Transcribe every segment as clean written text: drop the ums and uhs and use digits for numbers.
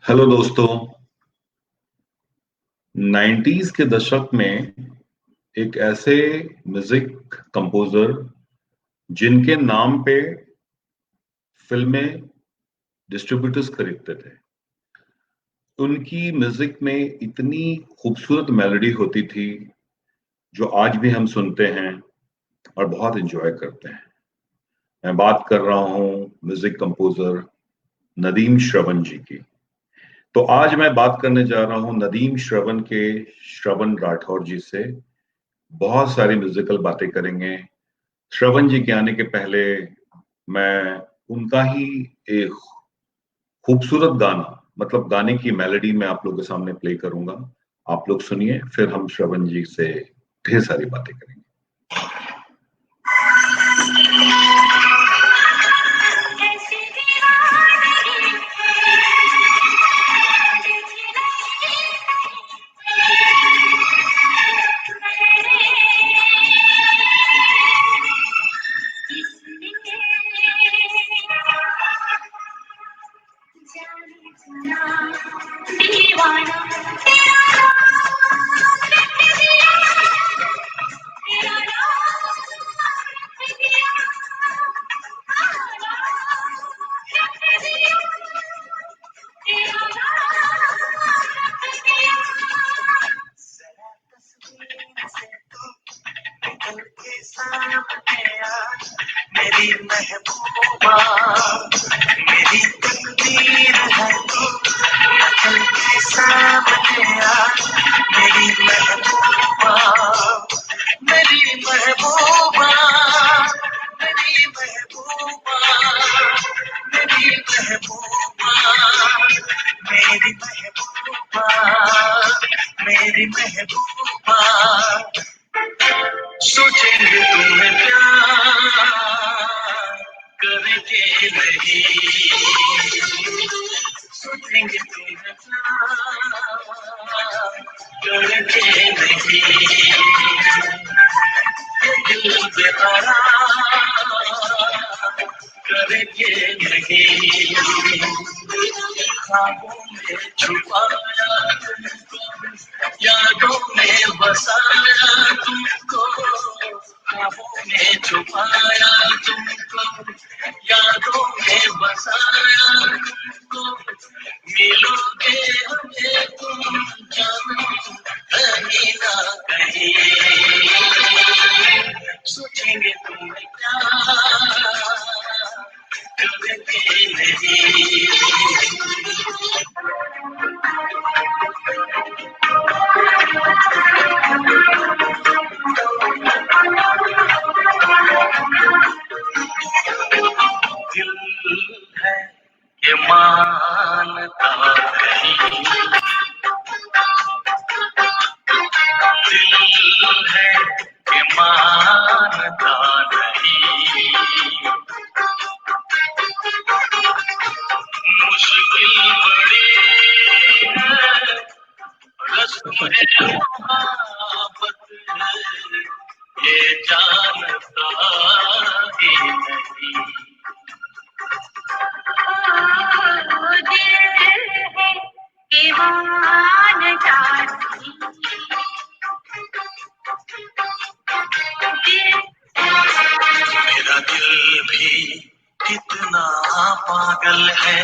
Hello दोस्तों। 90s के दशक में एक ऐसे म्यूजिक कंपोजर जिनके नाम पे फिल्में डिस्ट्रीब्यूटर्स खरीदते थे, उनकी म्यूजिक में इतनी खूबसूरत मेलोडी होती थी जो आज भी हम सुनते हैं और बहुत एंजॉय करते हैं। मैं बात कर रहा हूँ म्यूजिक कंपोजर नदीम श्रवण जी की। तो आज मैं बात करने जा रहा हूँ नदीम श्रवण के श्रवण राठौर जी से। बहुत सारी म्यूजिकल बातें करेंगे। श्रवण जी के आने के पहले मैं उनका ही एक खूबसूरत गाना, मतलब गाने की मेलोडी मैं आप लोगों के सामने प्ले करूंगा। आप लोग सुनिए, फिर हम श्रवण जी से ढेर सारी बातें करेंगे। मेरी महबूबा मेरी तकदीर है तू, अकल के सामने आ। मेरी महबूबा मेरी महबूबा मेरी महबूबा मेरी महबूबा मेरी महबूबा मेरी महबूबा। सोचेंगे तुम्हें प्यार करके नहीं, सोचेंगे तुम्हें प्यार करके नहीं। दिल बेकरार करके नहीं, ख्वाबों में छुपाया तुमको, यादों में बसाया तुमको, ख्वाबों में छुपाया तुमको, यादों में बसाया तुमको। मिलोगे हमें तुम जानो कहीं ना कहीं, सोचेंगे तुम्हें प्यार करके नहीं। दिल है कि मानता नहीं, दिल है कि मानता नहीं। मुश्किल बड़ी है रस्म मोहब्बत, ये जानता ही नहीं। मेरा दिल भी कितना पागल है,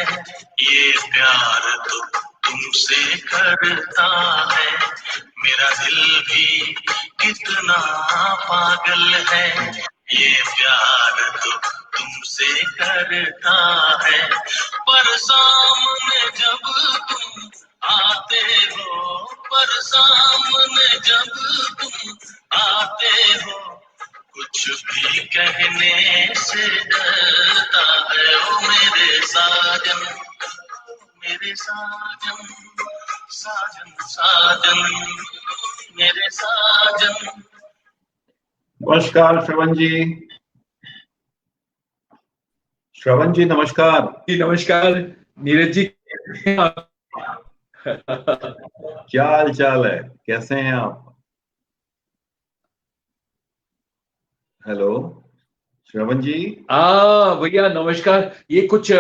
ये प्यार तो तुमसे करता है। मेरा दिल भी कितना पागल है, ये प्यार तो तुमसे करता है। पर सामने जब तुम आते हो, पर सामने जब तुम आते हो, कुछ भी कहने से डरता है। ओ मेरे साजन, मेरे साजन, साजन साजन, मेरे साजन। नमस्कार श्रवण जी। श्रवण जी नमस्कार। जी नमस्कार नीरज जी। क्या हाल चाल है, कैसे हैं आप? हेलो श्रवण जी। भैया नमस्कार। ये कुछ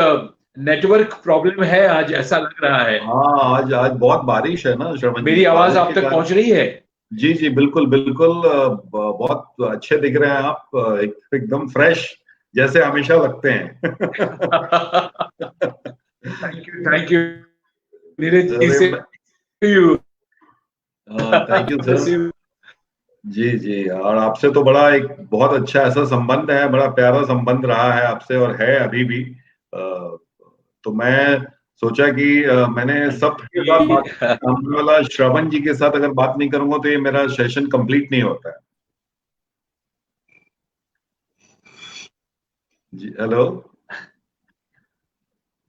नेटवर्क प्रॉब्लम है आज, ऐसा लग रहा है। हाँ, आज आज बहुत बारिश है ना श्रवण जी, मेरी आवाज बारिश आप के तक कारण। पहुंच रही है? जी जी, बिल्कुल बिल्कुल, बहुत अच्छे दिख रहे हैं आप, एकदम फ्रेश जैसे हमेशा लगते हैं। थैंक यू नीरज जी, अरे से यू। Thank you sir. जी जी, और आपसे तो बड़ा एक बहुत अच्छा ऐसा संबंध है, बड़ा प्यारा संबंध रहा है आपसे और है अभी भी। तो मैं सोचा कि मैंने सबके साथ बात, सामने वाला श्रवण जी के साथ अगर बात नहीं करूंगा तो ये मेरा सेशन कंप्लीट नहीं होता है। जी हेलो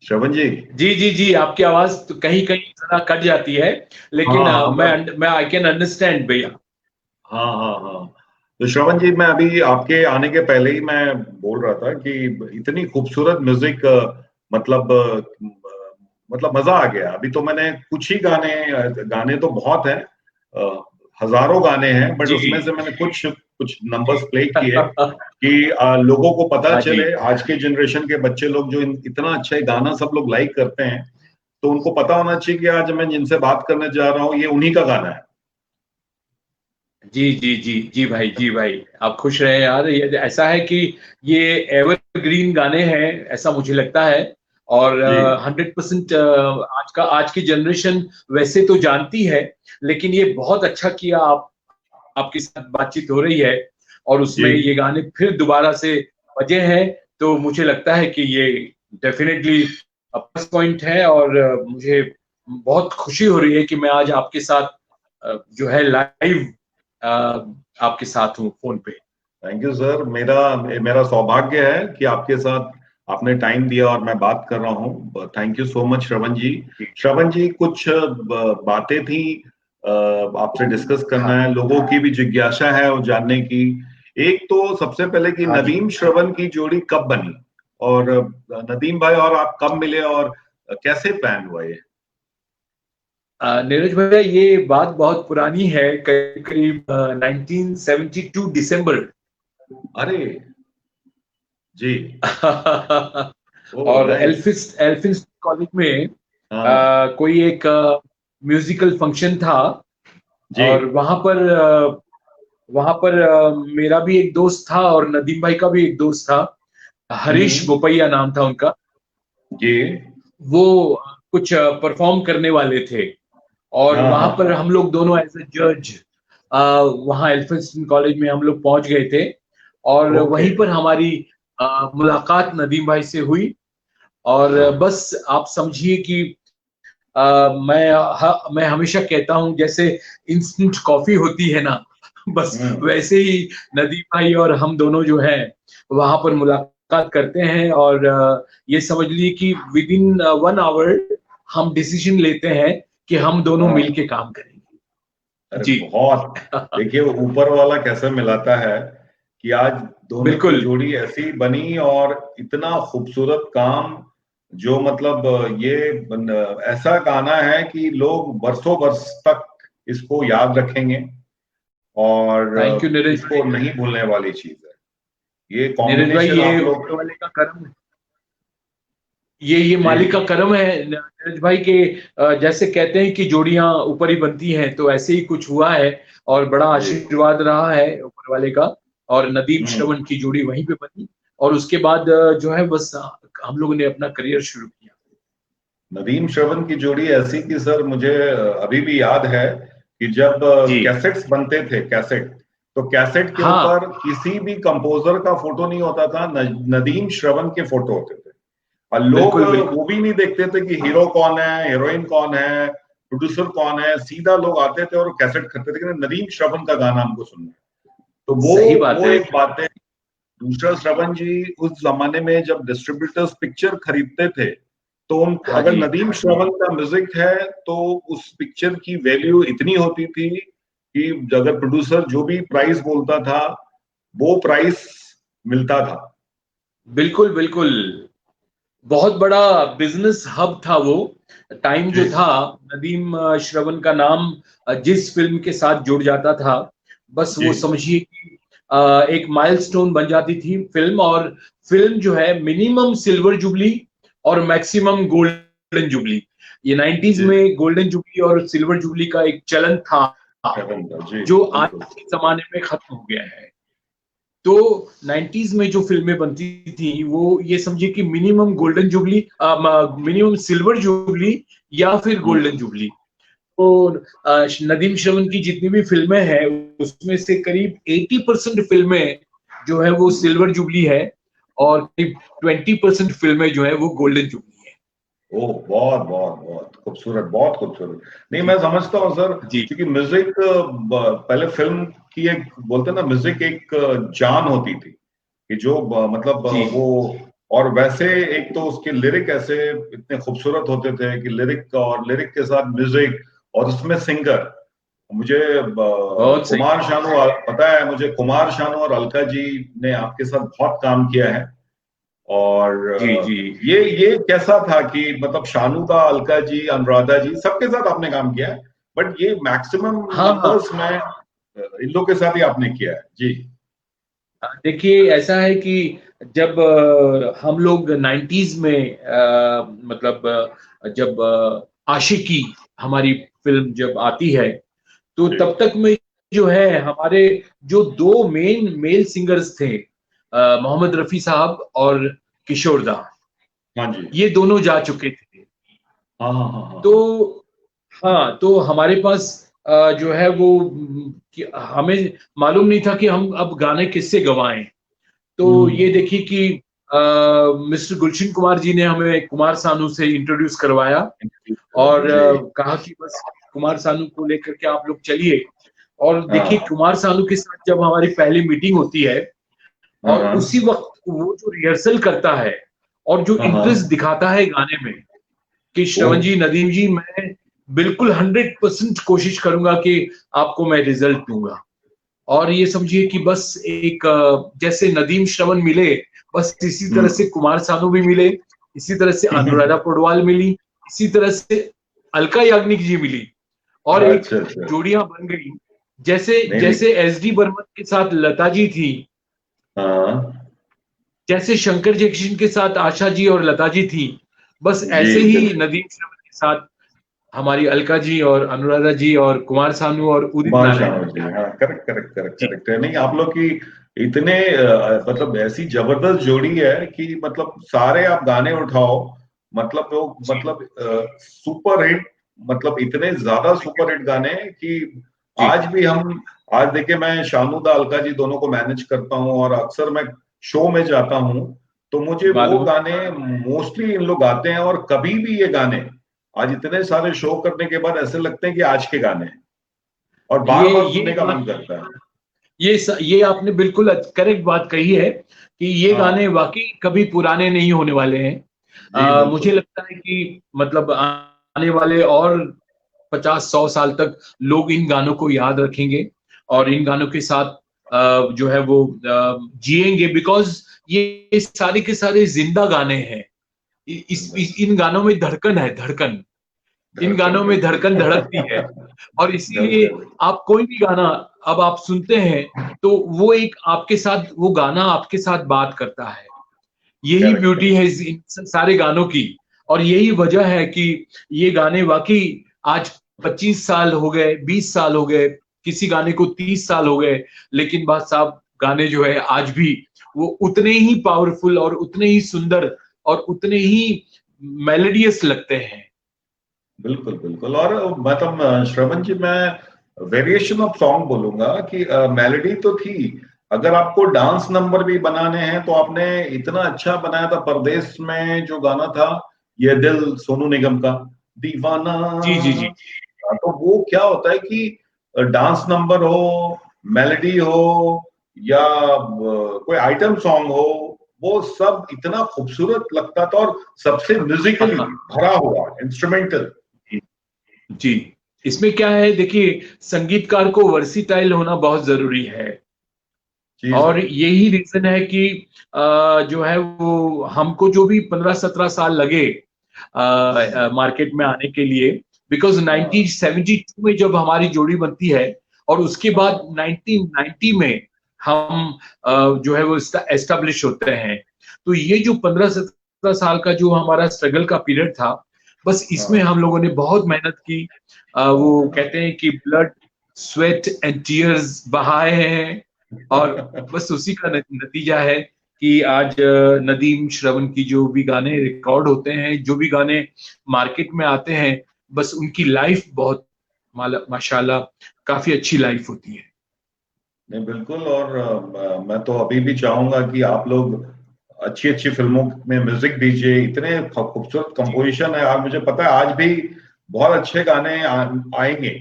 श्रवण जी। जी जी जी, आपकी आवाज तो कहीं कहीं जरा कट जाती है, लेकिन हाँ हाँ, मैं आई कैन अंडरस्टैंड भैया। हाँ हाँ हाँ, तो श्रवण जी, मैं अभी आपके आने के पहले ही मैं बोल रहा था कि इतनी खूबसूरत म्यूजिक, मतलब मतलब मजा आ गया। अभी तो मैंने कुछ ही गाने, गाने तो बहुत हैं, हजारों गाने हैं, बट जी। उसमें से मैंने कुछ कुछ नंबर्स प्ले किए कि लोगों को पता हाँ जी। चले, आज के जनरेशन के बच्चे लोग जो इतना अच्छा गाना सब लोग लाइक करते हैं, तो उनको पता होना चाहिए कि आज मैं जिनसे बात करने जा रहा हूँ ये उन्हीं का गाना है। जी जी जी जी भाई, जी भाई, आप खुश रहे यार। ये ऐसा है कि ये एवरग्रीन गाने हैं, ऐसा मुझे लगता है। और जी 100% आज की जनरेशन वैसे तो जानती है, लेकिन ये बहुत अच्छा किया आप, आपके साथ बातचीत हो रही है और जी। उसमें ये गाने फिर दोबारा से बजे हैं, तो मुझे लगता है कि ये डेफिनेटली प्लस पॉइंट है। और मुझे बहुत खुशी हो रही है कि मैं आज आपके साथ जो है लाइव आपके साथ हूँ फोन पे। थैंक यू सर, मेरा मेरा सौभाग्य है कि आपके साथ आपने टाइम दिया और मैं बात कर रहा हूँ। थैंक यू सो मच श्रवण जी। श्रवण जी, कुछ बातें थी, आपसे डिस्कस करना हाँ है, लोगों की भी जिज्ञासा है वो जानने की। एक तो सबसे पहले कि हाँ जी। नदीम श्रवण की जोड़ी कब बनी, और नदीम भाई और आप कब मिले, और कैसे प्लान हुआ ये? नीरज भैया, ये बात बहुत पुरानी है, करीब करीब 1972 दिसंबर। अरे जी। ओ और नाइस। एल्फिस एल्फिंस कॉलेज में हाँ कोई एक म्यूजिकल फंक्शन था। जी। और वहां पर मेरा भी एक दोस्त था और नदीम भाई का भी एक दोस्त था, हरीश हम्म। बोपैया नाम था उनका। जी। वो कुछ परफॉर्म करने वाले थे, और हाँ वहां हाँ पर हाँ। हम लोग दोनों एज ए जज वहां एल्फिंस्टन कॉलेज में हम लोग पहुंच गए थे। और ओके। वहीं पर हमारी मुलाकात नदीम भाई से हुई। और बस आप समझिए कि मैं हमेशा कहता हूं, जैसे इंस्टेंट कॉफी होती है ना, बस हम्म। वैसे ही नदीम भाई और हम दोनों जो हैं वहां पर मुलाकात करते हैं। और ये समझ लीजिए कि विद इन 1 आवर हम डिसीजन लेते हैं कि हम दोनों हाँ, मिलके काम करेंगे। अरे जी। बहुत, देखिए ऊपर वाला कैसे मिलाता है कि आज दोनों की बिल्कुल जोड़ी ऐसी बनी, और इतना खूबसूरत काम, जो मतलब ऐसा गाना है कि लोग बरसों बरस तक इसको याद रखेंगे, और थैंक यू नीरज इसको भाई। नहीं भूलने वाली चीज है ये नीरज भाई, कॉम्बिनेशन ये आप लोग। ऊपर वाले का कर्म है, ये जी मालिक का कर्म है नीरज भाई के। जैसे कहते हैं कि जोड़ियां ऊपर ही बनती हैं, तो ऐसे ही कुछ हुआ है और बड़ा जी। आशीर्वाद रहा है ऊपर वाले का। और नदीम हम्म। श्रवण की जोड़ी वहीं पे बनी, और उसके बाद जो है बस हम लोगों ने अपना करियर शुरू किया। नदीम श्रवण की जोड़ी ऐसी कि सर मुझे अभी भी याद है कि जब जी। कैसेट्स बनते थे, कैसेट, तो कैसेट के हाँ ऊपर किसी भी कंपोजर का फोटो नहीं होता था, नदीम श्रवण के फोटो होते थे। और लोग बिल्कुल बिल्कुल। वो भी नहीं देखते थे कि हीरो कौन है, हीरोइन कौन है, प्रोड्यूसर कौन है, सीधा लोग आते थे और कैसेट खरीदते थे कि नदीम श्रवण का गाना हमको सुनना है। तो वो सही बात वो है। एक बात है। दूसरा, श्रवण जी, उस जमाने में जब डिस्ट्रीब्यूटर्स पिक्चर खरीदते थे, तो उन हाँ अगर जी। नदीम श्रवण का म्यूजिक है तो उस पिक्चर की वैल्यू इतनी होती थी कि अगर प्रोड्यूसर जो भी प्राइस बोलता था वो प्राइस मिलता था। बिल्कुल बिल्कुल। बहुत बड़ा बिजनेस हब था वो टाइम जी जो था। नदीम श्रवण का नाम जिस फिल्म के साथ जुड़ जाता था, बस जी। वो समझिए कि एक माइलस्टोन बन जाती थी फिल्म। और फिल्म जो है मिनिमम सिल्वर जुबली और मैक्सिमम गोल्डन जुबली। ये 90s में गोल्डन जुबली और सिल्वर जुबली का एक चलन था जो आज के जमाने में खत्म हो गया है। तो 90s में जो फिल्में बनती थी वो ये समझिए कि minimum golden jubilee, minimum silver jubilee या फिर गोल्डन जुबली। तो नदीम श्रवण की जितनी भी फिल्में हैं उसमें से करीब 80% फिल्में जो है वो सिल्वर जुबली है और करीब 20% फिल्में जो है वो गोल्डन जुबली है। ओह, बहुत बहुत बहुत खूबसूरत, बहुत खूबसूरत। नहीं, मैं समझता हूँ सर, क्योंकि म्यूजिक पहले फिल्म की एक बोलते हैं ना, म्यूजिक एक जान होती थी कि जो मतलब वो, और वैसे एक तो उसके लिरिक ऐसे इतने खूबसूरत होते थे कि लिरिक के साथ म्यूजिक और उसमें सिंगर। मुझे कुमार शानू पता है, मुझे कुमार शानू और अलका जी ने आपके साथ बहुत काम किया है। और ये कैसा था कि मतलब शानू का, अलका जी, अनुराधा जी, सबके साथ आपने काम किया है, बट ये मैक्सिमम नंबर्स में इन लोग के साथ ही आपने किया है जी। देखिए ऐसा है कि जब हम लोग 90s में मतलब जब आशिकी हमारी फिल्म जब आती है तो तब तक में जो है हमारे जो दो मेन मेल सिंगर्स थे, मोहम्मद रफी साहब और किशोर दा, ये दोनों जा चुके थे। तो हमारे पास जो है वो हमें मालूम नहीं था कि हम अब गाने किससे गवाएं। तो ये देखिए कि मिस्टर गुलशन कुमार जी ने हमें कुमार सानू से इंट्रोड्यूस करवाया और कहा कि बस कुमार सानू को लेकर के आप लोग चलिए। और देखिए कुमार सानू के साथ जब हमारी पहली मीटिंग होती है और उसी वक्त वो जो रिहर्सल करता है और जो इंटरेस्ट दिखाता है गाने में कि श्रवण जी, नदीम जी, मैं बिल्कुल 100% कोशिश करूंगा कि आपको मैं रिजल्ट दूंगा। और ये समझिए कि बस एक जैसे नदीम श्रवण मिले, बस इसी तरह से कुमार सानू भी मिले, इसी तरह से अनुराधा पौडवाल मिली, इसी तरह से अलका याग्निक जी मिली और एक जोड़ियां बन गई। जैसे एस डी बर्मन के साथ लता जी थी, जैसे शंकर जयकिशन के साथ आशा जी और लता जी थी, बस ऐसे ही नदीम श्रवण के साथ हमारी अलका जी और अनुराधा जी और कुमार सानू और उदित नारायण जी। करेक्ट। नहीं, आप लोग की इतने मतलब ऐसी जबरदस्त जोड़ी है कि मतलब सारे आप गाने उठाओ, मतलब वो मतलब सुपर हिट, मतलब इतने ज्यादा सुपर हिट गाने कि आज भी आज देखिए, मैं शानू दा, अलका जी दोनों को मैनेज करता हूँ और अक्सर मैं शो में जाता हूँ तो मुझे वो गाने मोस्टली इन लोग गाते हैं। और कभी भी ये गाने आज इतने सारे शो करने के बाद ऐसे लगते हैं कि आज के गाने हैं और बार बार सुनने का मन करता है। ये आपने बिल्कुल करेक्ट बात कही है कि ये गाने वाकई कभी पुराने नहीं होने वाले हैं। मुझे लगता है कि मतलब आने वाले और 50-100 साल तक लोग इन गानों को याद रखेंगे और इन गानों के साथ जो है वो जिएंगे, बिकॉज ये सारे के सारे जिंदा गाने हैं। इन गानों में धड़कन है, धड़कन इन गानों में धड़कन धड़कती है और इसीलिए आप कोई भी गाना अब आप सुनते हैं तो वो एक आपके साथ, वो गाना आपके साथ बात करता है। यही ब्यूटी है इन सारे गानों की और यही वजह है कि ये गाने वाकई आज 25 साल हो गए, 20 साल हो गए, किसी गाने को 30 साल हो गए, लेकिन बात साहब गाने जो है आज भी वो उतने ही पावरफुल और उतने ही सुंदर और उतने ही मेलोडियस लगते हैं। बिल्कुल। और मतलब श्रवण जी, मैं वेरिएशन ऑफ सॉन्ग बोलूंगा कि मेलोडी तो थी, अगर आपको डांस नंबर भी बनाने हैं तो आपने इतना अच्छा बनाया था परदेश में जो गाना था, ये दिल, सोनू निगम का दीवाना। जी। तो वो क्या होता है कि डांस नंबर हो, मेलोडी हो या कोई आइटम सॉन्ग हो, वो सब इतना खूबसूरत लगता था और सबसे म्यूजिकली भरा हुआ, इंस्ट्रूमेंटल। जी, इसमें क्या है, देखिए संगीतकार को वर्सिटाइल होना बहुत जरूरी है और यही रीजन है कि जो है वो हमको जो भी 15-17 साल लगे मार्केट में आने के लिए, बिकॉज 1972 में जब हमारी जोड़ी बनती है और उसके बाद 1990 में हम जो है वो एस्टेब्लिश होते हैं, तो ये जो 15 17 साल का जो हमारा स्ट्रगल का पीरियड था, बस इसमें हम लोगों ने बहुत मेहनत की। वो कहते हैं कि ब्लड स्वेट एंड टीयर्स बहाए हैं, और बस उसी का नतीजा है कि आज नदीम श्रवण की जो भी गाने रिकॉर्ड होते हैं, जो भी गाने मार्केट में आते हैं, बस उनकी लाइफ बहुत माशाल्लाह काफी अच्छी लाइफ होती है। नहीं बिल्कुल, और मैं तो अभी भी चाहूंगा कि आप लोग अच्छी अच्छी फिल्मों में म्यूजिक दीजिए। इतने खूबसूरत कंपोजिशन है, आज मुझे पता है आज भी बहुत अच्छे गाने आएंगे।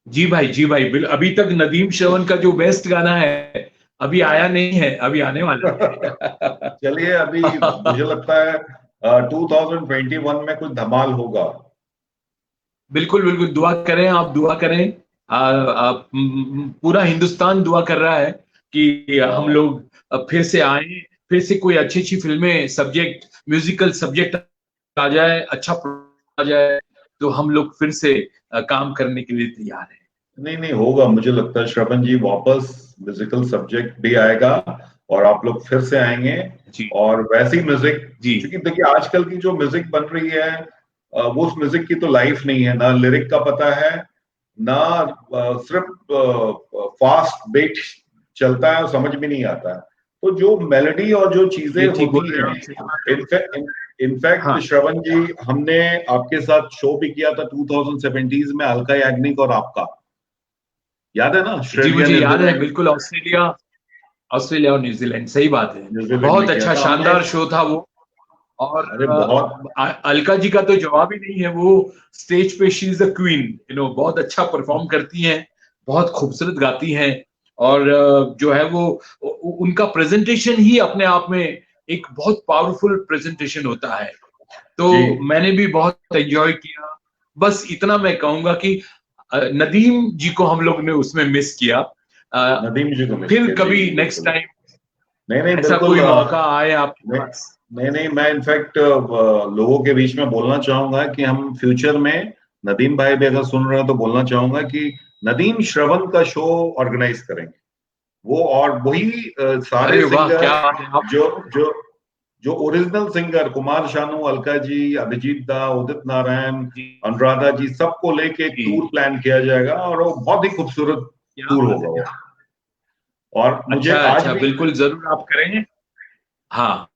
जी भाई अभी तक नदीम श्रवण का जो बेस्ट गाना है अभी आया नहीं है, अभी आने वाला है। चलिए, अभी मुझे लगता है 2021 में कुछ धमाल होगा। बिल्कुल बिल्कुल, दुआ करें, आप दुआ करें। पूरा हिंदुस्तान दुआ कर रहा है कि हम लोग फिर से आए, फिर से कोई अच्छी अच्छी फिल्में, सब्जेक्ट, म्यूजिकल सब्जेक्ट आ जाए, अच्छा आ जाए, तो हम लोग फिर से काम करने के लिए तैयार हैं। नहीं नहीं होगा, मुझे लगता है श्रवण जी वापस म्यूजिकल सब्जेक्ट भी आएगा और आप लोग फिर से आएंगे। जी और वैसी म्यूजिक, जी क्योंकि देखिए आजकल की जो म्यूजिक बन रही है वो उस म्यूजिक की तो लाइफ नहीं है, ना लिरिक का पता है, ना सिर्फ फास्ट बीट चलता है और समझ भी नहीं आता है। तो जो मेलोडी और जो चीजें ये ठीक बोल होती रहे हैं, हैं। इनफैक्ट हाँ श्रवण जी, हमने आपके साथ शो भी किया था 2017 में, अलका याग्निक और आपका, याद है ना? जी, ऑस्ट्रेलिया मुझे याद है न्यूजीलैंड, बिल्कुल। ऑस्ट्रेलिया ऑस्ट्रेलिया और न्यूजीलैंड, सही बात है। न्यूजीलैंड बहुत में किया अच्छा था हमने। शानदार शो था वो। और अरे बहुत। अलका जी का तो जवाब ही नहीं है। वो स्टेज पे शी इज द क्वीन, बहुत अच्छा परफॉर्म करती हैं, बहुत खूबसूरत गाती हैं। और जो है वो उनका प्रेजेंटेशन ही अपने आप में एक बहुत पावरफुल प्रेजेंटेशन होता है। तो जी, मैंने भी बहुत एंजॉय किया। बस इतना मैं कहूंगा कि नदीम जी को हम लोग ने उसमें मिस किया। नदीम जी को मिस फिर किया, जी कभी जी नेक्स्ट बिल्कुल। टाइम नहीं नहीं ऐसा बिल्कुल, कोई मौका आए आपके नहीं पास। नहीं नहीं, मैं इनफैक्ट लोगों के बीच में बोलना चाहूंगा कि हम फ्यूचर में, नदीम भाई भी अगर सुन रहे हैं तो बोलना चाहूंगा कि नदीम श्रवण का शो ऑर्गेनाइज करेंगे। वो और वही सारे अरे वाह, सिंगर, क्या बात है आप। जो जो जो ओरिजिनल सिंगर, कुमार शानू, अलका जी, अभिजीत दा, उदित नारायण, जी अनुराधा जी, सबको लेके एक जी, टूर प्लान किया जाएगा और वो बहुत ही खूबसूरत क्या टूर बात होगा है। वो। और मुझे अच्छा आज अच्छा, भी बिल्कुल जरूर आप करेंगे। हाँ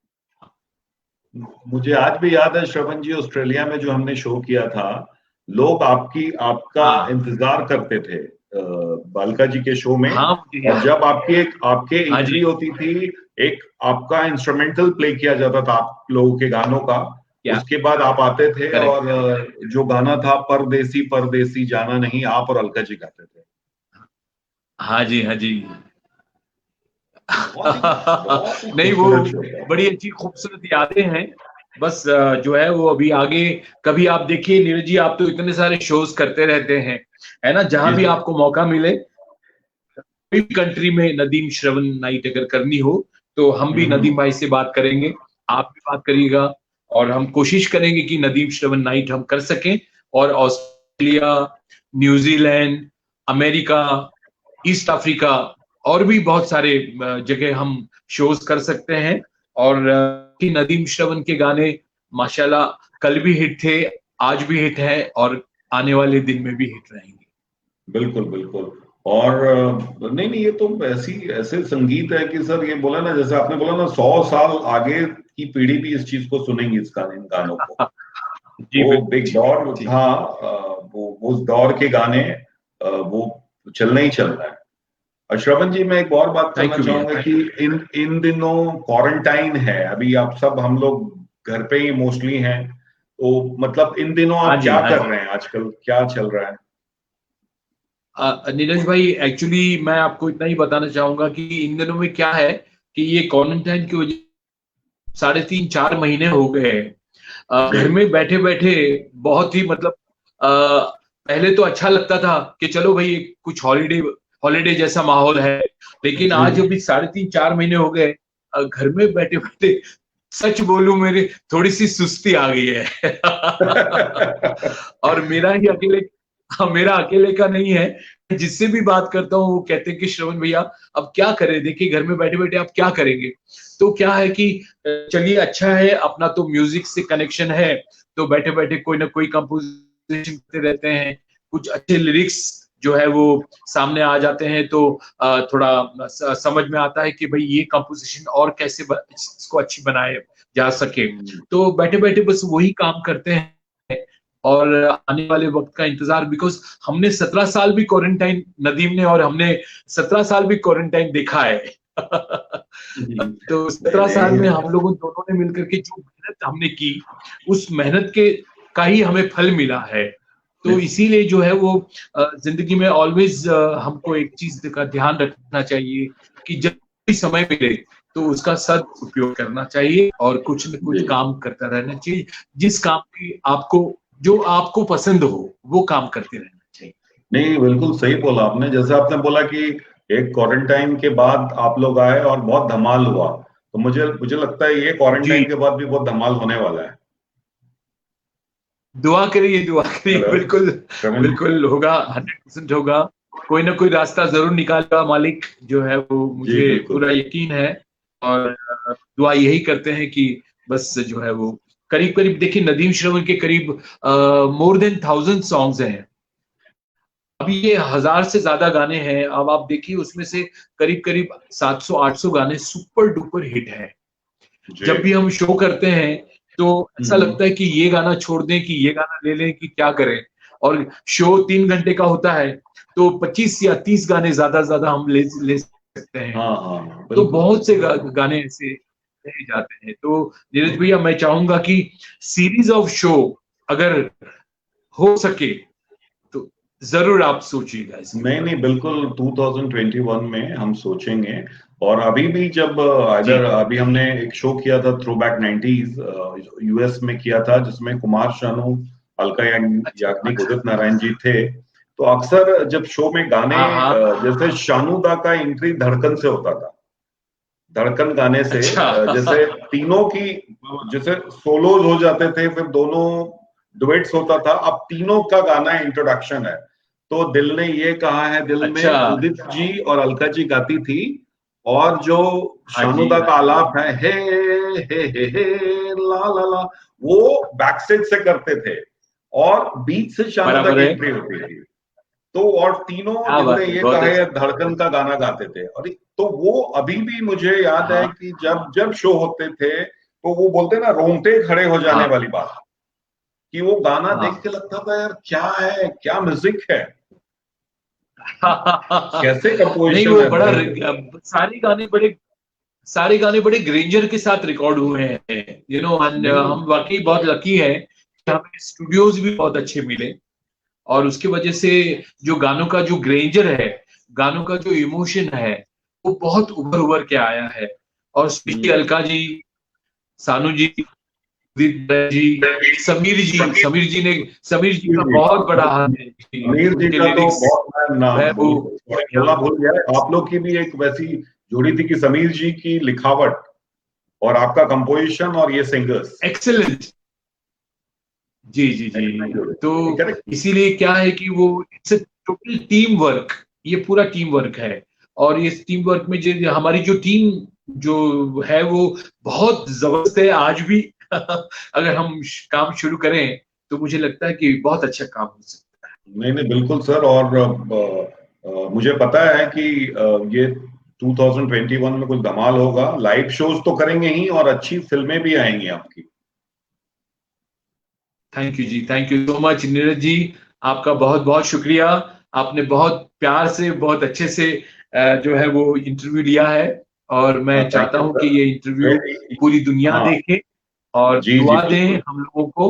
मुझे आज भी याद है श्रवण जी, ऑस्ट्रेलिया में जो हमने शो किया था, लोग आपका हाँ इंतजार करते थे बालका जी के शो में। हाँ, मुझे और याद। जब आपके हाँ एंट्री जी, होती थी, एक आपका इंस्ट्रूमेंटल प्ले किया जाता था आप लोगों के गानों का, क्या, उसके बाद आप आते थे करेक्ट। और जो गाना था परदेसी परदेसी जाना नहीं, आप और अलका जी गाते थे। हाँ जी हाँ जी। बहुत ही नहीं, वो खूबसूरत शो था। बड़ी अच्छी खूबसूरत यादें हैं। बस जो है वो अभी आगे कभी आप देखिए, नीरज जी, आप तो इतने सारे शोज करते रहते हैं, है ना, जहां जी भी जी। आपको मौका मिले, कोई भी कंट्री में नदीम श्रवण नाइट अगर करनी हो, तो हम भी नदीम हम्म। भाई से बात करेंगे, आप भी बात करिएगा, और हम कोशिश करेंगे कि नदीम श्रवण नाइट हम कर सकें। और Australia, New Zealand, America, east Africa, और भी बहुत सारे जगह हम शोज कर सकते हैं। और कि नदीम श्रवण के गाने माशाल्लाह कल भी हिट थे, आज भी हिट है, और आने वाले दिन में भी हिट रहेंगे। बिल्कुल बिल्कुल। और नहीं नहीं, ये तो ऐसे संगीत है कि सर, ये बोला ना, जैसे आपने बोला ना, 100 साल आगे की पीढ़ी भी इस चीज को सुनेंगी, इन गानों को। जी वो बिल्कुल एक ठीक है, दौर ठीक। था, वो उस दौर के गाने वो चलना ही चलना है। और श्रवण जी, मैं एक और बात थैंक करना यू भैया, चाहूंगा थैंक कि यू। इन इन दिनों क्वारंटाइन है, अभी आप सब, हम लोग घर पे ही मोस्टली हैं, तो मतलब इन दिनों हाँ आप जी क्या हाँ कर जी। रहे हैं, आजकल क्या चल रहा है? नीरज भाई, एक्चुअली मैं आपको इतना ही बताना चाहूंगा कि इन दिनों में क्या है कि ये क्वारंटाइन की वजह 3.5-4 महीने हो गए हैं। जी घर में बैठे बैठे बहुत ही मतलब पहले तो अच्छा लगता था कि चलो भाई कुछ हॉलीडे हॉलीडे जैसा माहौल है, लेकिन जी। आज अभी 3.5-4 महीने हो गए घर में बैठे बैठे, सच बोलूं मेरी थोड़ी सी सुस्ती आ गई है। और मेरा अकेले का नहीं है, जिससे भी बात करता हूँ वो कहते हैं कि श्रवण भैया अब क्या करें, देखिए घर में बैठे बैठे आप क्या करेंगे। तो क्या है कि चलिए अच्छा है, अपना तो म्यूजिक से कनेक्शन है, तो बैठे बैठे कोई ना कोई कंपोजिशन करते रहते हैं, कुछ अच्छे लिरिक्स जो है वो सामने आ जाते हैं, तो थोड़ा समझ में आता है कि भाई ये कंपोजिशन और कैसे इसको अच्छी बनाए जा सके। तो बैठे बैठे बस वही काम करते हैं और आने वाले वक्त का इंतजार, बिकॉज हमने 17 साल भी क्वारंटाइन, नदीम ने और हमने 17 साल भी क्वारंटाइन देखा है। तो 17 साल में हम लोगों दोनों ने मिलकर के जो मेहनत हमने की, उस मेहनत के का ही हमें फल मिला है। तो इसीलिए जो है वो जिंदगी में ऑलवेज हमको एक चीज का ध्यान रखना चाहिए कि जब भी समय मिले तो उसका सदुपयोग करना चाहिए और कुछ न कुछ काम करता रहना चाहिए, जिस काम की जो आपको पसंद हो वो काम करते रहना चाहिए। नहीं, बिल्कुल सही बोला आपने। जैसे आपने बोला कि एक क्वारंटाइन के बाद आप लोग आए और बहुत धमाल हुआ, तो मुझे लगता है ये क्वारंटाइन के बाद भी बहुत धमाल होने वाला है। दुआ करिए बिल्कुल बिल्कुल होगा, 100% होगा। कोई ना कोई रास्ता जरूर निकालेगा मालिक, जो है वो मुझे पूरा यकीन है। और दुआ यही करते हैं कि बस जो है वो करीब करीब देखिए, नदीम श्रवण के करीब मोर देन 1000 सॉन्ग्स हैं। अभी ये 1000 से ज्यादा गाने हैं। अब आप देखिए उसमें से करीब करीब 700-800 गाने सुपर डुपर हिट है। जब भी हम शो करते हैं तो ऐसा लगता है कि ये गाना छोड़ दें कि ये गाना ले लें कि क्या करें। और शो 3 घंटे का होता है तो 25 या 30 गाने ज्यादा हम ले सकते हैं। तो बहुत से गाने ऐसे रह जाते हैं। तो नीरज भैया, मैं चाहूंगा कि सीरीज ऑफ शो अगर हो सके तो जरूर आप सोचिएगा। नहीं, बिल्कुल 2021 में हम सोचेंगे। और अभी भी जब अभी हमने एक शो किया था थ्रोबैक 90s यूएस में किया था, जिसमें कुमार शानू, अलका याग्निक, उदित नारायण जी थे। तो अक्सर जब शो में गाने जैसे शानू दा का एंट्री धड़कन से होता था, धड़कन गाने से जैसे तीनों की जैसे सोलोज हो जाते थे, फिर दोनों डुएट्स होता था। अब तीनों का गाना इंट्रोडक्शन है। तो दिल ने ये कहा है दिल में उदित जी और अलका जी गाती थी, और जो शानुदा का आलाप है हे ला ला ला, वो बैकस्टेज से करते थे और बीच से शानुदा की एंट्री होती थी। तो और तीनों जिनने ये कहा है धड़कन का गाना गाते थे। और तो वो अभी भी मुझे याद है कि जब शो होते थे तो वो बोलते ना, रोंगटे खड़े हो जाने वाली बात, कि वो गाना देख के लगता था यार क्या है, क्या म्यूजिक है, कैसे कंपोजिशन नहीं, वो बड़ा सारे गाने बड़े ग्रेंजर के साथ रिकॉर्ड हुए हैं, हम वाकई बहुत लकी है कि हमें स्टूडियोज भी बहुत अच्छे मिले, और उसकी वजह से जो गानों का जो ग्रेंजर है, गानों का जो इमोशन है, वो बहुत उभर के आया है। और स्पेशली अलका जी, सानू जी, समीर जी का बहुत बड़ा हाथ है। समीर जी का तो बहुत नाम भूल गया। आप लोग की भी एक वैसी जोड़ी थी कि समीर जी की लिखावट और आपका कंपोजिशन और ये सिंगर्स एक्सेलेंट। जी। तो इसीलिए क्या है कि वो टोटल टीम वर्क, ये पूरा टीम वर्क है। और इस टीम वर्क में जो हमारी जो टीम जो है वो बहुत जबरदस्त है आज भी। अगर हम काम शुरू करें तो मुझे लगता है कि बहुत अच्छा काम हो सकता है। नहीं, बिल्कुल सर। और मुझे पता है कि ये 2021 में कुछ धमाल होगा। लाइव शोज तो करेंगे ही और अच्छी फिल्में भी आएंगी आपकी। थैंक यू जी, thank you so much Neeraj ji, आपका बहुत बहुत शुक्रिया। आपने बहुत प्यार से, बहुत अच्छे से जो है वो इंटरव्यू लिया है, और मैं चाहता हूं कि ये इंटरव्यू पूरी दुनिया देखे और दुआ दें हम लोगों को।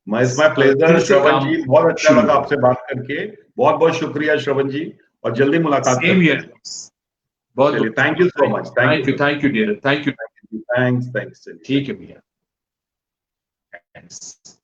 इट्स माय प्लेजर श्रवण जी, बहुत अच्छा लगा आपसे बात करके। बहुत बहुत शुक्रिया श्रवण जी, और जल्दी मुलाकात करते हैं। बहुत thank you so much. Thank you dear, thank you. Thanks. ठीक है भैया, थैंक्स।